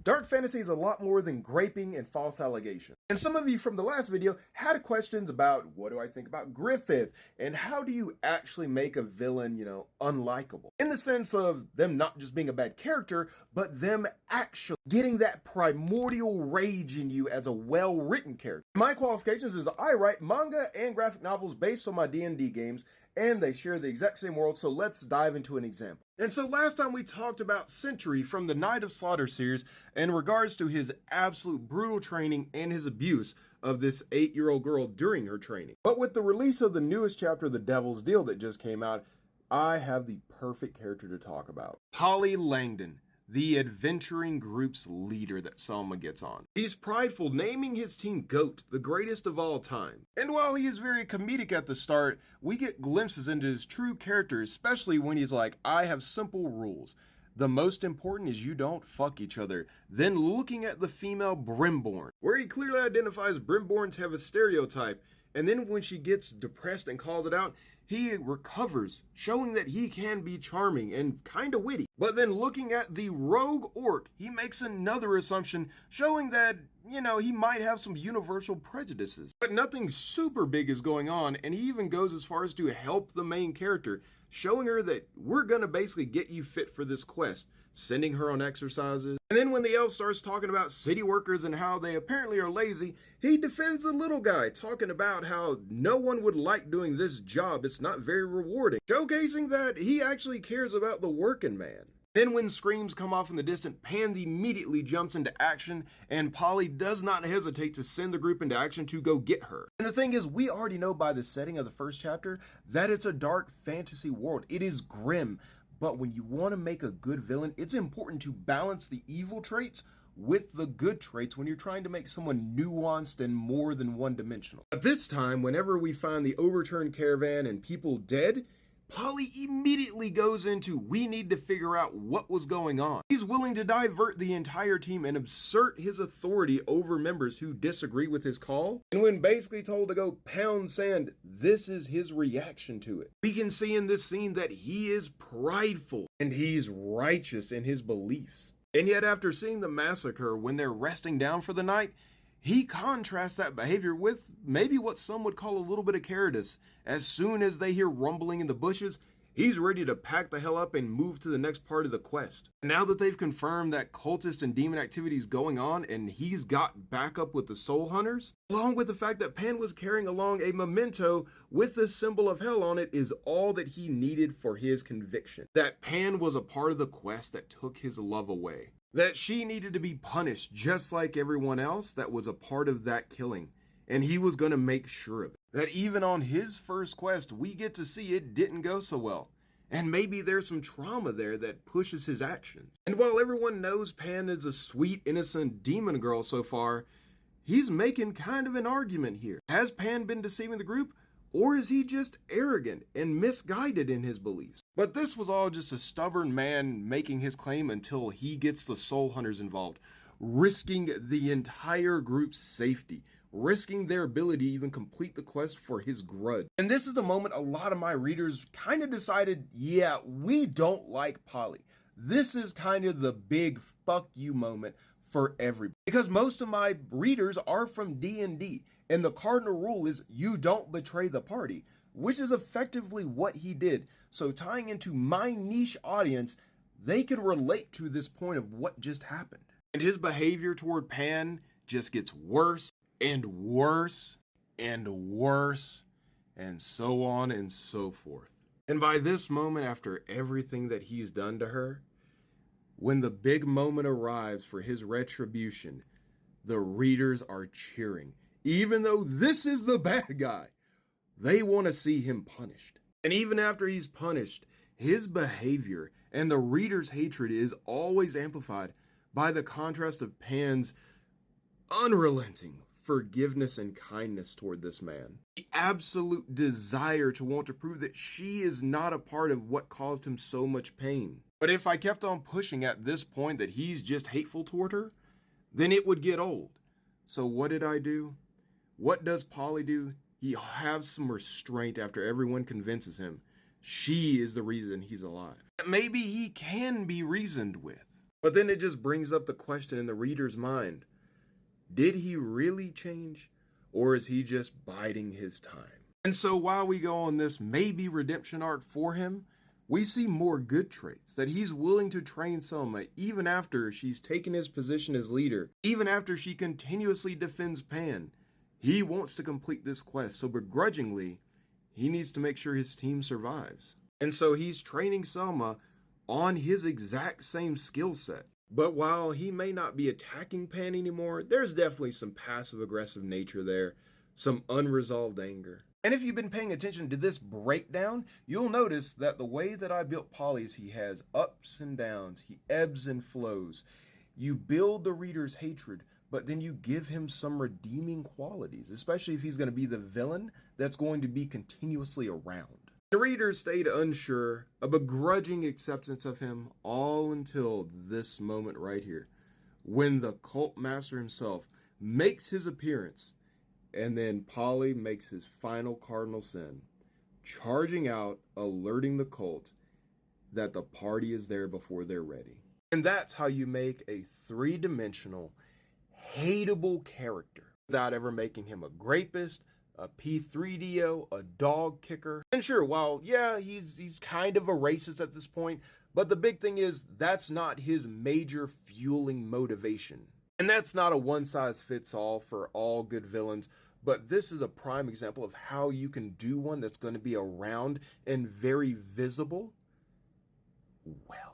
Dark fantasy is a lot more than graping and false allegations. And some of you from the last video had questions about what do I think about Griffith and how do you actually make a villain, unlikable? In the sense of them not just being a bad character, but them actually getting that primordial rage in you as a well-written character. My qualifications is I write manga and graphic novels based on my D&D games, and they share the exact same world, so let's dive into an example. And so last time we talked about Sentry from the Night of Slaughter series in regards to his absolute brutal training and his abuse of this 8-year-old girl during her training. But with the release of the newest chapter of The Devil's Deal that just came out, I have the perfect character to talk about. Polly Langdon, the adventuring group's leader that Selma gets on. He's prideful, naming his team GOAT, the greatest of all time. And while he is very comedic at the start, we get glimpses into his true character, especially when he's like, I have simple rules. The most important is you don't fuck each other. Then looking at the female Brimborn, where he clearly identifies Brimborns have a stereotype, and then when she gets depressed and calls it out, he recovers, showing that he can be charming and kinda witty. But then looking at the rogue orc, he makes another assumption, showing that, he might have some universal prejudices. But nothing super big is going on, and he even goes as far as to help the main character, showing her that we're gonna basically get you fit for this quest, sending her on exercises. And then when the elf starts talking about city workers and how they apparently are lazy, he defends the little guy, talking about how no one would like doing this job, it's not very rewarding, showcasing that he actually cares about the working man. Then when screams come off in the distance, Pan immediately jumps into action, and Polly does not hesitate to send the group into action to go get her. And the thing is, we already know by the setting of the first chapter that it's a dark fantasy world. It is grim. But when you want to make a good villain, it's important to balance the evil traits with the good traits when you're trying to make someone nuanced and more than one-dimensional. But this time, whenever we find the overturned caravan and people dead, Polly immediately goes into, we need to figure out what was going on. He's willing to divert the entire team and assert his authority over members who disagree with his call. And when basically told to go pound sand, this is his reaction to it. We can see in this scene that he is prideful and he's righteous in his beliefs. And yet after seeing the massacre when they're resting down for the night, he contrasts that behavior with maybe what some would call a little bit of cowardice. As soon as they hear rumbling in the bushes, he's ready to pack the hell up and move to the next part of the quest. Now that they've confirmed that cultist and demon activity is going on and he's got backup with the soul hunters, along with the fact that Pan was carrying along a memento with the symbol of hell on it, is all that he needed for his conviction. That Pan was a part of the quest that took his love away. That she needed to be punished just like everyone else that was a part of that killing. And he was going to make sure of it. That even on his first quest, we get to see it didn't go so well. And maybe there's some trauma there that pushes his actions. And while everyone knows Pan is a sweet, innocent demon girl so far, he's making kind of an argument here. Has Pan been deceiving the group? Or is he just arrogant and misguided in his beliefs? But this was all just a stubborn man making his claim until he gets the soul hunters involved, risking the entire group's safety, risking their ability to even complete the quest for his grudge. And this is a moment a lot of my readers kind of decided, yeah, we don't like Polly. This is kind of the big fuck you moment for everybody. Because most of my readers are from D&D, and the cardinal rule is you don't betray the party, which is effectively what he did. So tying into my niche audience, they can relate to this point of what just happened. And his behavior toward Pan just gets worse and worse and worse, and so on and so forth. And by this moment, after everything that he's done to her, when the big moment arrives for his retribution, the readers are cheering. Even though this is the bad guy, they want to see him punished. And even after he's punished, his behavior and the reader's hatred is always amplified by the contrast of Pan's unrelenting forgiveness and kindness toward this man. The absolute desire to want to prove that she is not a part of what caused him so much pain. But if I kept on pushing at this point that he's just hateful toward her, then it would get old. So what did I do? What does Polly do? He has some restraint after everyone convinces him she is the reason he's alive. Maybe he can be reasoned with. But then it just brings up the question in the reader's mind. Did he really change? Or is he just biding his time? And so while we go on this maybe redemption arc for him, we see more good traits, that he's willing to train Selma even after she's taken his position as leader, even after she continuously defends Pan. He wants to complete this quest, so begrudgingly, he needs to make sure his team survives. And so he's training Selma on his exact same skill set. But while he may not be attacking Pan anymore, there's definitely some passive-aggressive nature there, some unresolved anger. And if you've been paying attention to this breakdown, you'll notice that the way that I built Polly is he has ups and downs, he ebbs and flows. You build the reader's hatred, but then you give him some redeeming qualities, especially if he's going to be the villain that's going to be continuously around. The reader stayed unsure, a begrudging acceptance of him, all until this moment right here, when the cult master himself makes his appearance. And then Polly makes his final cardinal sin, charging out, alerting the cult that the party is there before they're ready. And that's how you make a three-dimensional, hateable character without ever making him a grapist, a P3DO, a dog kicker. And sure, while, yeah, he's kind of a racist at this point, but the big thing is that's not his major fueling motivation. And that's not a one-size-fits-all for all good villains, but this is a prime example of how you can do one that's going to be around and very visible well.